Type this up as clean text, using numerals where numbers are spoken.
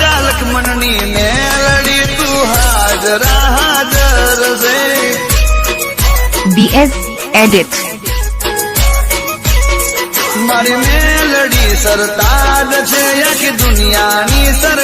રાજા લક્ષ્મણની મેલડી તું હાજરા હાજર છે BS Edit મારી મેલડી સરતાજ છે આખી દુનિયાની સર